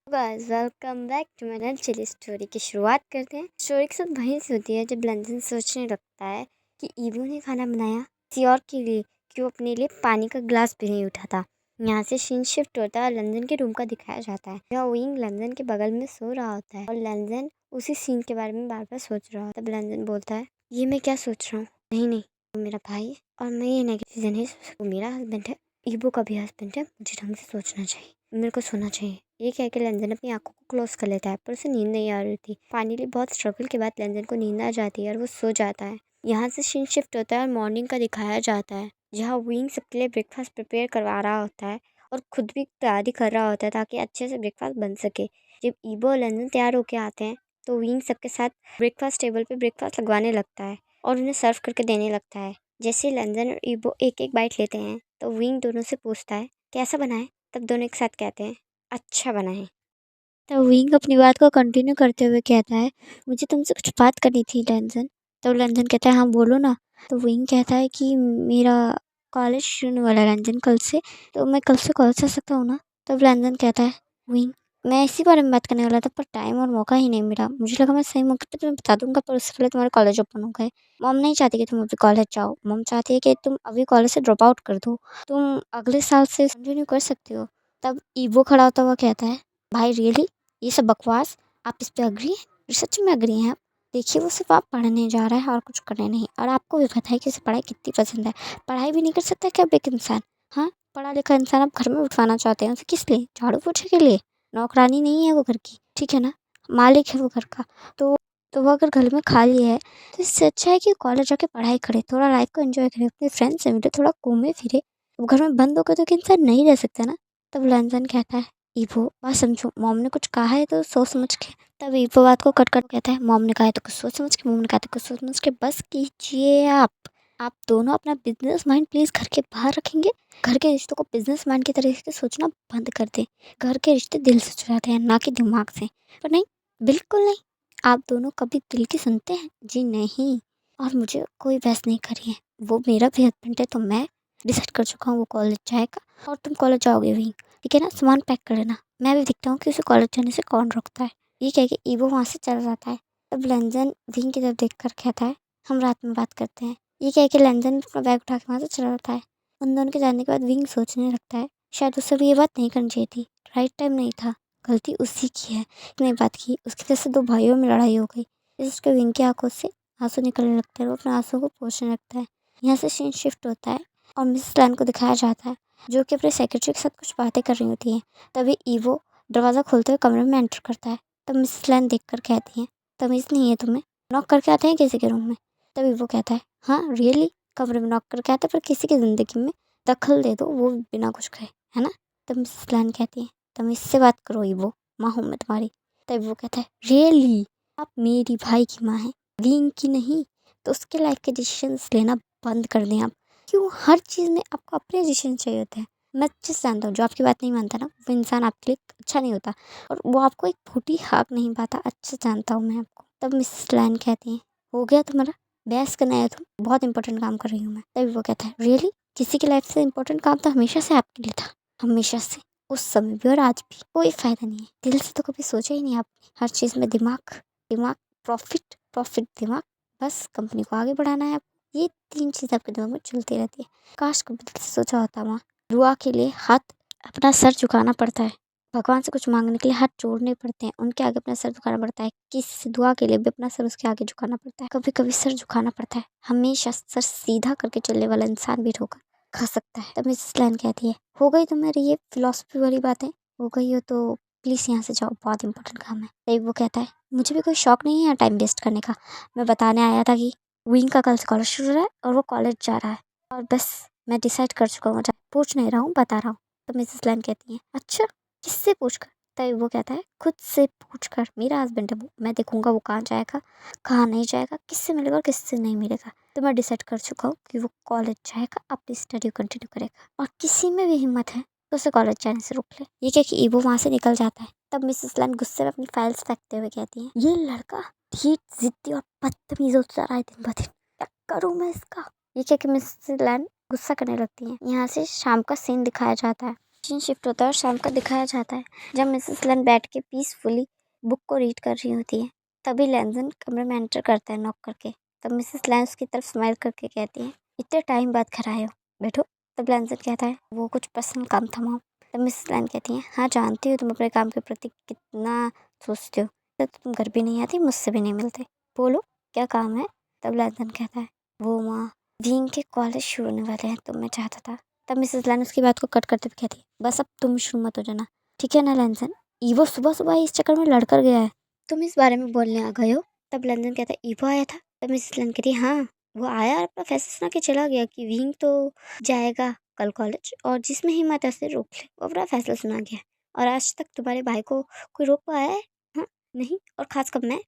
Guys welcome back to my चलिए story की शुरुआत करते हैं। स्टोरी की सब वहीं से होती है जब लंदन सोचने लगता है कि ईवो ने खाना बनाया किसी और के लिए, क्यों अपने लिए पानी का ग्लास भी नहीं उठा था। यहाँ से सीन शिफ्ट होता है, लंदन के रूम का दिखाया जाता है जहाँ विंग लंदन के बगल में सो रहा होता है और लंदन उसी सीन के बारे में बार बार सोच रहा होता है। तब लंदन बोलता है, ये मैं क्या सोच रहा हूँ, नहीं नहीं वो मेरा भाई है और मैं ये नहीं नहीं वो मेरा हस्बैंड है, ईवो का भी हस्बैंड है, मुझे ढंग से सोचना चाहिए, मेरे को सोना चाहिए। ये कह के लंदन अपनी आंखों को क्लोज कर लेता है पर उसे नींद नहीं आ रही थी। फाइनली बहुत स्ट्रगल के बाद लंदन को नींद आ जाती है और वो सो जाता है। यहाँ से सीन शिफ्ट होता है और मॉर्निंग का दिखाया जाता है जहाँ विंग सबके लिए ब्रेकफास्ट प्रिपेयर करवा रहा होता है और खुद भी तैयारी कर रहा होता है ताकि अच्छे से ब्रेकफास्ट बन सके। जब ईबो और लंदन तैयार होके आते हैं तो विंग सबके साथ ब्रेकफास्ट टेबल पे ब्रेकफास्ट लगवाने लगता है और उन्हें सर्व करके देने लगता है। जैसे लंदन और ईबो एक एक बाइट लेते हैं तो विंग दोनों से पूछता है कैसा बना है। तब दोनों एक साथ कहते हैं अच्छा बना है। तो विंग अपनी बात को कंटिन्यू करते हुए कहता है, मुझे तुमसे कुछ बात करनी थी लंदन। तो लंदन कहता है, हाँ बोलो ना। तो विंग कहता है कि मेरा कॉलेज शुरू वाला है लंदन कल से, तो मैं कल से कॉलेज आ सकता हूँ ना। तब लंदन कहता है, विंग मैं इसी बारे में बात करने वाला था पर टाइम और मौका ही नहीं मिला, मुझे लगा मैं सही मौके पे तुम्हें बता दूंगा पर उससे पहले तुम्हारे कॉलेज ओपन हो गए। मॉम नहीं चाहती कि तुम अभी कॉलेज जाओ, मॉम चाहती है कि तुम अभी कॉलेज से ड्रॉप आउट कर दो, तुम अगले साल से कंटिन्यू कर सकते हो। तब ईवो खड़ा होता हुआ कहता है, भाई रियली ये सब बकवास, आप इस पे अग्री हैं, सच में अग्री हैं आप। देखिए वो सिर्फ आप पढ़ने जा रहा है और कुछ करने नहीं, और आपको भी पता है कि उसे पढ़ाई कितनी पसंद है। पढ़ाई भी नहीं कर सकता क्या अब एक इंसान? हाँ, पढ़ा लिखा इंसान आप घर में बिठवाना चाहते हैं, उसे किस लिए? झाड़ू पोछे के लिए? नौकरानी नहीं है वो घर की, ठीक है ना, मालिक है वो घर का। तो वो अगर घर में खाली है तो इससे अच्छा है कि कॉलेज जाके पढ़ाई करे, थोड़ा लाइफ को एंजॉय करे, अपने फ्रेंड्स से मिले, थोड़ा घूमे फिरे। अब घर में बंद होकर तो एक इंसान नहीं रह सकता ना। तब लंदन कहता है, ईवो बात समझो, मॉम ने कुछ कहा है तो सोच समझ के। तब ईवो बात को कट कर कहता है, मॉम ने कहा है तो कुछ सोच समझ के, मॉम ने कहा तो कुछ सोच समझ के, बस कीजिए आप दोनों अपना बिजनेस माइंड प्लीज घर के बाहर रखेंगे। घर के रिश्तों को बिजनेस माइंड की तरीके से सोचना बंद कर दें। घर के रिश्ते दिल से चुराते हैं ना कि दिमाग से। पर नहीं, बिल्कुल नहीं, आप दोनों कभी दिल की सुनते हैं? जी नहीं। और मुझे कोई बहस नहीं करी है, वो मेरा भी हस्बैंड है तो मैं डिसाइड कर चुका हूँ वो कॉलेज जाएगा और तुम कॉलेज जाओगे भी, ठीक है ना। सामान पैक कर लेना, मैं भी दिखता हूँ कि उसे कॉलेज जाने से कौन रोकता है। ये कह के ईवो वहाँ से चला जाता है। तब लंदन विंग की तरफ देख कर कहता है, हम रात में बात करते हैं। ये कह के लंदन अपना बैग उठा के वहाँ से चला जाता है। उन दोनों के जाने के बाद विंग सोचने लगता है, शायद उससे भी ये बात नहीं करनी चाहिए थी, राइट टाइम नहीं था, गलती उसी की है, नहीं बात की। उसकी वजह से दो भाइयों में लड़ाई हो गई। इस उसके विंग की आंखों से आंसू निकलने लगते हैं, वो अपने आंसू को पोंछने लगता है। यहाँ से सीन शिफ्ट होता है और मिसेस लैन को दिखाया जाता है जो कि अपने सेक्रेटरी के साथ कुछ बातें कर रही होती हैं। तभी ईवो दरवाज़ा खोलते हुए कमरे में एंटर करता है। तब मिसेस लैन देख कर कहती हैं, तमीज़ नहीं है तुम्हें, नॉक करके आते हैं किसी के रूम में? तब ईवो कहता है, हाँ रियली, कमरे में नॉक करके आते पर किसी की ज़िंदगी में दखल दे दो वो भी बिना कुछ कहे, है ना। तब मिसेस लैन कहती है, तमीज़ से बात करो ईवो, माँ हूँ मैं तुम्हारी। तब वो कहता है, रियली आप मेरी भाई की माँ हैं, विंग की नहीं? तो उसके लाइफ के डिसीजंस लेना बंद कर दें आप। क्यों हर चीज़ में आपको अपने डिसीजन चाहिए होते हैं? मैं अच्छे से जानता हूँ जो आपकी बात नहीं मानता ना वो इंसान आपके लिए अच्छा नहीं होता और वो आपको एक फूटी हक नहीं पाता, अच्छे से जानता हूँ मैं आपको। तब मिसेस लैन कहती हैं, हो गया तुम्हारा, बहस करने आया तुम, बहुत इंपॉर्टेंट काम कर रही हूँ मैं। तभी वो कहता है, रियली किसी की लाइफ से इंपॉर्टेंट काम तो हमेशा से आपके लिए था, हमेशा से, उस समय भी और आज भी। कोई फ़ायदा नहीं है, दिल से तो कभी सोचा ही नहीं आपने। हर चीज़ में दिमाग दिमाग, प्रॉफिट प्रॉफिट, दिमाग, बस कंपनी को आगे बढ़ाना है आपको। ये 3 चीज़ आपके दिमाग में चलती रहती है। काश कभी दिल से सोचा होता माँ। दुआ के लिए हाथ अपना सर झुकाना पड़ता है, भगवान से कुछ मांगने के लिए हाथ जोड़ने पड़ते हैं, उनके आगे अपना सर झुकाना पड़ता है। किसी से दुआ के लिए भी अपना सर उसके आगे झुकाना पड़ता है। कभी कभी सर झुकाना पड़ता है, हमेशा सर सीधा करके चलने वाला इंसान भी ठोकर खा सकता है। तब मिसेस लैन कहती है, हो गई तुम्हारी ये फिलॉसफी वाली बातें, हो गई हो तो प्लीज़ यहाँ से जाओ, बहुत इंपॉर्टेंट काम है। तभी वो कहता है, मुझे भी कोई शौक नहीं है यहाँ टाइम वेस्ट करने का, मैं बताने आया था कि विंग का कल से कॉलेज शुरू हो रहा है और वो कॉलेज जा रहा है और बस मैं डिसाइड कर चुका हूँ, पूछ नहीं रहा हूँ, बता रहा हूँ। तो मिसेस लैन कहती है, अच्छा किससे पूछ कर? तभी वो कहता है, खुद से पूछ कर, मेरा हस्बैंड है वो, मैं देखूंगा वो कहाँ जाएगा कहाँ नहीं जाएगा, किससे मिलेगा और किससे नहीं मिलेगा। तो मैं डिसाइड कर चुका हूँ कि वो कॉलेज जाएगा, अपनी स्टडी कंटिन्यू करेगा और किसी में भी हिम्मत है तो उसे कॉलेज जाने से रोक ले। ये क्या कि ईवो वहाँ से निकल जाता है। तब मिसेस लैन गुस्से में अपनी फाइल्स फेंकते हुए कहती हैं, ये लड़का ठीक जिद्दी और बदतमीज होता रहा है दिन ब दिन, क्या करूँ मैं इसका। ये क्या कि मिसेस लैन गुस्सा करने लगती हैं। यहाँ से शाम का सीन दिखाया जाता है सीन शिफ्ट होता है और शाम का दिखाया जाता है जब मिसेस लन बैठ के पीसफुली बुक को रीड कर रही होती है। तभी लैंजन कमरे में एंटर करता है नॉक करके। तब मिसेस लैन उसकी तरफ स्माइल करके कहती है, इतने टाइम बाद घर आए हो, बैठो। तब लैंजन कहता है, वो कुछ पर्सनल काम था मॉम। तब मिसेस लैन कहती है, हाँ जानती हो तुम अपने काम के प्रति कितना सोचते हो, तो तुम घर भी नहीं आती, मुझसे भी नहीं मिलते, बोलो क्या काम है। तब लैंजन कहता है, वो माँ विंग के कॉलेज शुरू होने वाले हैं तो मैं चाहता था। तब मिसेस लैन उसकी बात को कट करते हुए कहती है, बस अब तुम शुरू मत हो जाना, ठीक है ना लैंसन। ईवो सुबह सुबह ही इस चक्कर में लड़कर गया है, तुम इस बारे में बोलने आ गए हो। तब लैंसन कहता है, ईवो आया था। तब मिसेस लैन कहती है, हाँ वो आया और अपना फैसला सुना के चला गया कि विंग तो जाएगा कल कॉलेज, और जिसमें हिम्मत है उसे रोक ले। वो अपना फैसला सुना गया और आज तक तुम्हारे भाई को कोई रोक पाया है? हाँ नहीं, और खासकर मैं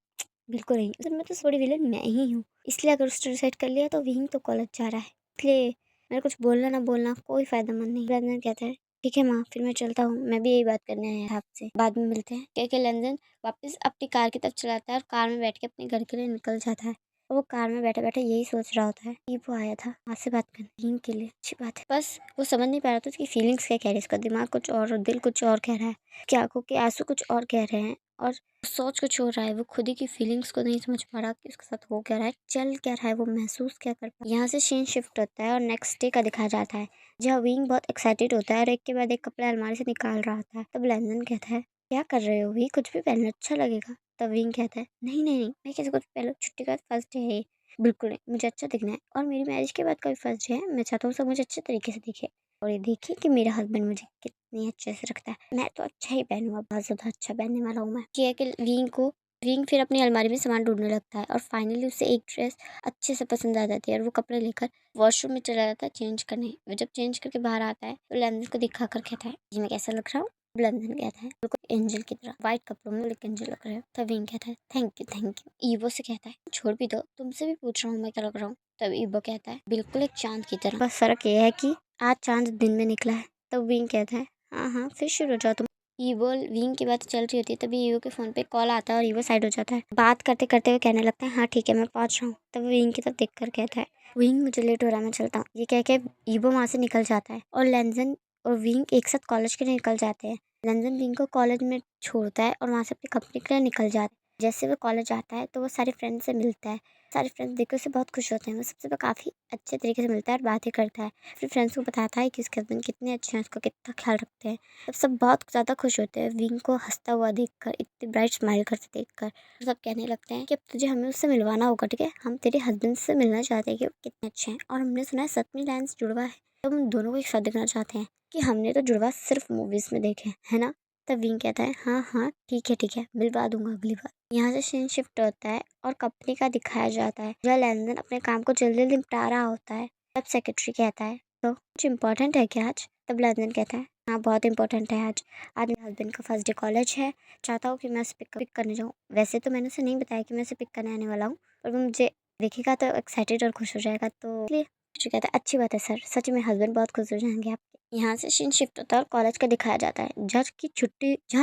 बिल्कुल नहीं। असल में तो थोड़ी विलन मैं ही हूँ, इसलिए अगर उसने डिसाइड कर लिया तो विंग तो कॉलेज जा रहा है, इसलिए मेरे कुछ बोलना ना बोलना कोई फायदेमंद नहीं। लंदन कहता है, ठीक है माँ, फिर मैं चलता हूँ, मैं भी यही बात करने आया था आपसे, बाद में मिलते हैं। कह के लंदन वापस अपनी कार की तरफ चलाता है और कार में बैठ के अपने घर के लिए निकल जाता है। और वो कार में बैठे बैठे यही सोच रहा होता है कि वो आया था आज से बात करने, विंग के लिए अच्छी बात है। बस वो समझ नहीं पा रहा था उसकी फीलिंग्स क्या कह रही है, उसका दिमाग कुछ और दिल कुछ और कह रहा है, उसकी आंखों के आंसू कुछ और कह रहे हैं और सोच कुछ हो रहा है। वो खुद ही की फीलिंग्स को नहीं समझ पा रहा कि उसके साथ हो क्या रहा है, चल क्या रहा है, वो महसूस क्या कर पा। यहाँ से सीन शिफ्ट होता है और नेक्स्ट डे का दिखाया जाता है जहाँ विंग बहुत एक्साइटेड होता है और एक के बाद एक कपड़े अलमारी से निकाल रहा होता है। तब लैंडन कहता है, क्या कर रहे हो, भी कुछ भी पहनना अच्छा लगेगा। तब विंग कहता है, नहीं नहीं नहीं, मैं कैसे कुछ पहलू, छुट्टी का फर्स्ट डे है ये, बिल्कुल नहीं, मुझे अच्छा दिखना है और मेरी मैरिज के बाद का भी फर्स्ट डे है, मैं चाहता हूँ सब मुझे अच्छे तरीके से दिखे और ये देखिए कि मेरा हस्बैंड मुझे कितनी अच्छे से रखता है, मैं तो अच्छा ही पहनूंगा, बहुत ज़्यादा अच्छा पहनने वाला हूँ मैं। ये है कि विंग फिर अपनी अलमारी में सामान ढूंढने लगता है और फाइनली उसे एक ड्रेस अच्छे से पसंद आ जाती है और वो कपड़े लेकर वॉशरूम में चला जाता है चेंज करने। वो जब चेंज करके बाहर आता है तो लंदन को दिखा कर कहता है, ये मैं कैसा लग रहा हूँ। लंदन कहता है, बिल्कुल एंजल की तरह, व्हाइट कपड़ों में एक एंजल लग रहे हो। तब विंग कहता है, थैंक यू। ईवो से कहता है, छोड़ भी दो, तुमसे भी पूछ रहा हूँ मैं क्या लग रहा हूँ। तब ईवो कहता है, बिल्कुल एक चांद की तरह, बस फर्क ये है कि आज चांद दिन में निकला है। तब विंग कहता है, हाँ हाँ फिर शुरू हो जाओ तुम। ईवो विंग की बात चल रही होती है तभी ईवो के फोन पे कॉल आता है और ईवो साइड हो जाता है। बात करते करते हुए कहने लगता है, हाँ ठीक है मैं पहुंच रहा हूँ। तब विंग की तरफ देख कर कहता है, विंग मुझे लेट हो रहा है, मैं चलता हूँ। ये कह के ईवो वहाँ से निकल जाता है और लेंजन और विंग एक साथ कॉलेज के लिए निकल जाते हैं। लेंजन विंग को कॉलेज में छोड़ता है और वहाँ से अपनी कंपनी के लिए निकल जाता है। जैसे वो कॉलेज आता है तो वो सारे फ्रेंड से मिलता है। सारे फ्रेंड्स देखकर उसे बहुत खुश होते हैं। वो सबसे काफ़ी अच्छे तरीके से मिलता है और बातें करता है। फिर फ्रेंड्स को बताता है कि उसके हस्बैंड कितने अच्छे हैं, उसका कितना ख्याल रखते हैं। तब सब बहुत ज़्यादा खुश होते हैं विंग को हंसता हुआ देखकर, इतनी ब्राइट स्माइल करते देखकर। सब कहने लगते हैं कि अब तुझे हमें उससे मिलवाना होगा, ठीक है, हम तेरे हस्बैंड से मिलना चाहते हैं कि वो कितने अच्छे हैं और हमने सुना है सच में लैंस जुड़वा है, तो हम दोनों को एक साथ देखना चाहते हैं कि हमने तो जुड़वा सिर्फ मूवीज़ में देखे है ना। तब विंग कहता है, हाँ हाँ ठीक है मिलवा दूंगा अगली बार। यहाँ से सीन शिफ्ट होता है और कंपनी का दिखाया जाता है जहाँ लैंडन अपने काम को जल्दी जल्दी निपटा रहा होता है। तब सेक्रेटरी कहता है, तो कुछ इम्पोर्टेंट है क्या आज। तब लैंडन कहता है, हाँ बहुत इंपॉर्टेंट है आज। आज मेरे हस्बैंड का फर्स्ट डे कॉलेज है, चाहता हूँ कि मैं उसे पिक करने जाऊँ। वैसे तो मैंने उसे नहीं बताया कि मैं उसे पिक करने आने वाला हूँ, पर वो मुझे देखेगा तो एक्साइटेड और खुश हो जाएगा, तो इसलिए जो कहता है, अच्छी बात है सर, सच में हस्बैंड बहुत खुश हो जाएंगे आपके। यहाँ से सीन शिफ्ट होता है और कॉलेज का दिखाया जाता है जहाँ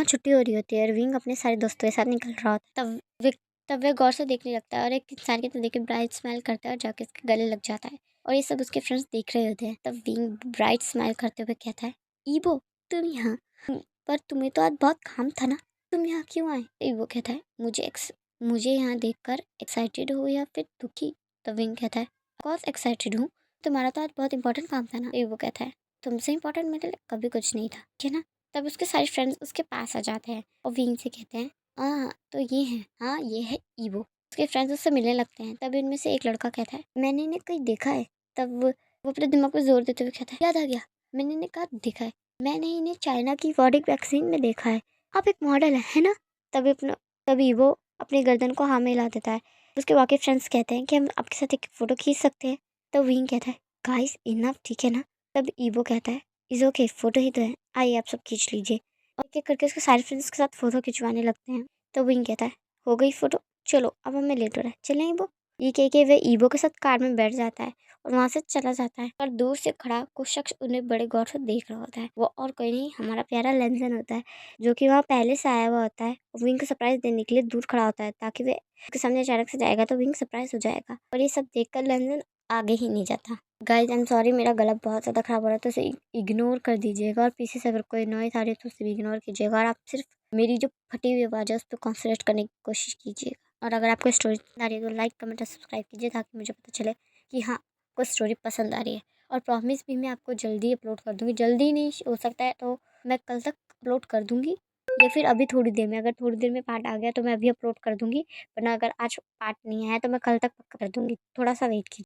छुट्टी हो रही होती है और विंग अपने सारे दोस्तों के साथ निकल रहा होता है। तब वह गौर से देखने लगता है और एक इंसान की तरफ देख के ब्राइट स्माइल करता है और जाके उसके गले लग जाता है और ये सब उसके फ्रेंड्स देख रहे होते हैं। तब विंग ब्राइट स्माइल करते हुए कहता है, ईबो तुम यहाँ, पर तुम्हें तो आज बहुत काम था ना, तुम यहाँ क्यों आए। ईबो कहता है, मुझे यहाँ देखकर एक्साइटेड हो या फिर दुखी। तब विंग कहता है, कॉज एक्साइटेड हूँ, तुम्हारा तो आज बहुत इंपॉर्टेंट काम था ना। ईबो कहता है, तुमसे इंपॉर्टेंट मेरे लिए कभी कुछ नहीं था, ठीक है ना। तब उसके सारे फ्रेंड्स उसके पास आ जाते हैं और विंग से कहते हैं, हाँ तो ये है, हाँ ये है ईवो। उसके फ्रेंड्स उससे मिलने लगते हैं। तब इनमें से एक लड़का कहता है, मैंने इन्हें कहीं देखा है। तब वो अपने दिमाग पे जोर देते हुए कहता है, याद आ गया, मैंने इन्हें कहाँ देखा है, मैंने इन्हें चाइना की वॉडिक वैक्सीन में देखा है, आप एक मॉडल है ना। तभी तभी वो अपनी गर्दन को हाँ में हिला देता है। उसके बाकी फ्रेंड्स कहते हैं कि हम आपके साथ एक फ़ोटो खींच सकते हैं। तब विंग कहता है, गाइस इनफ, ठीक है ना। तब ईवो कहता है, इज़ ओके, फ़ोटो ही तो है, आइए आप सब खींच लीजिए। और एक एक करके उसके सारे फ्रेंड्स के साथ फ़ोटो खिंचवाने लगते हैं। तो विंग कहता है, हो गई फ़ोटो, चलो अब हमें लेट हो रहा है, चलें ईवो। ये कह के वह ईवो के साथ कार में बैठ जाता है और वहाँ से चला जाता है। और दूर से खड़ा कुछ शख्स उन्हें बड़े गौर से देख रहा होता है। वो और कोई नहीं, हमारा प्यारा लेंसन होता है, जो कि वहाँ पहले से आया हुआ होता है। विंग को सरप्राइज देने के लिए दूर खड़ा होता है ताकि वे उसके सामने अचानक से जाएगा तो विंग सरप्राइज हो जाएगा। और ये सब देखकर लेंसन आगे ही नहीं जाता। गाइस आई एम सॉरी, मेरा गला बहुत ज़्यादा ख़राब हो रहा है, तो उसे इग्नोर कर दीजिएगा और पीछे से अगर कोई नॉइज़ आ रही है तो उसे भी इग्नोर कीजिएगा और आप सिर्फ मेरी जो फटी हुई आवाज़ है उस पर कॉन्सन्ट्रेट करने की कोशिश कीजिएगा। और अगर आपको स्टोरी पसंद आ रही है तो लाइक कमेंट और सब्सक्राइब कीजिए ताकि मुझे पता चले कि हाँ, आपको स्टोरी पसंद आ रही है। और प्रॉमिस भी मैं आपको जल्दी अपलोड कर दूँगी, जल्दी नहीं हो सकता है तो मैं कल तक अपलोड कर दूँगी या फिर अभी थोड़ी देर में, अगर थोड़ी देर में पार्ट आ गया तो मैं अभी अपलोड कर दूँगी, वरना अगर आज पार्ट नहीं आया तो मैं कल तक पक्का कर दूँगी। थोड़ा-सा वेट कीजिए।